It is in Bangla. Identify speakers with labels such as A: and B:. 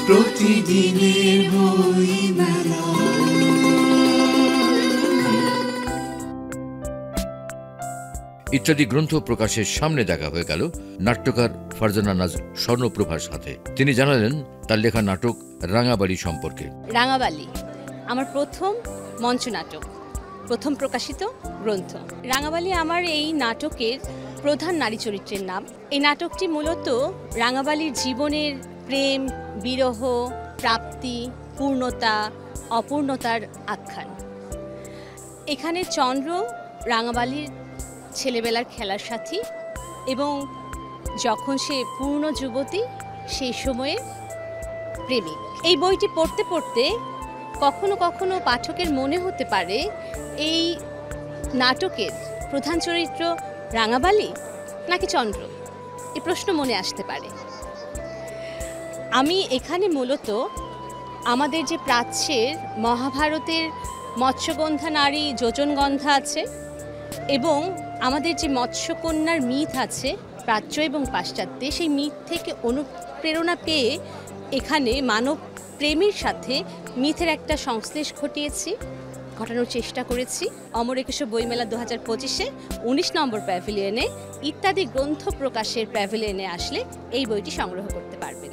A: প্রতিদিনের বইমেলা।
B: ইত্যাদি গ্রন্থ প্রকাশের সামনে দেখা হয়ে গেল নাট্যকার ফারজানা নাজ স্বর্ণপ্রভার সাথে। তিনি জানালেন তার লেখা নাটক রাঙাবালি সম্পর্কে।
C: রাঙাবালি আমার প্রথম মঞ্চনাটক, প্রথম প্রকাশিত গ্রন্থ। রাঙাবালি আমার এই নাটকের প্রধান নারী চরিত্রের নাম। এই নাটকটি মূলত রাঙাবালির জীবনের প্রেম, বিরহ, প্রাপ্তি, পূর্ণতা, অপূর্ণতার আখ্যান। এখানে চন্দ্র রাঙাবালির ছেলেবেলার খেলার সাথী এবং যখন সে পূর্ণ যুবতী সেই সময়ে প্রেমিক। এই বইটি পড়তে পড়তে কখনো কখনো পাঠকের মনে হতে পারে এই নাটকের প্রধান চরিত্র রাঙাবালি নাকি চন্দ্র, এই প্রশ্ন মনে আসতে পারে। আমি এখানে মূলত আমাদের যে প্রাচ্যের মহাভারতের মৎস্যগন্ধা নারী যোজনগন্ধা আছে এবং আমাদের যে মৎস্যকন্যার মিথ আছে প্রাচ্য এবং পাশ্চাত্যে, সেই মিথ থেকে অনুপ্রেরণা পেয়ে এখানে মানব প্রেমের সাথে মিথের একটা সংশ্লেষ ঘটানোর চেষ্টা করেছি। অমর একুশে বইমেলা 2025-এ 19 নম্বর প্যাভিলিয়নে ইত্যাদি গ্রন্থ প্রকাশের প্যাভিলিয়নে আসলে এই বইটি সংগ্রহ করতে পারবে।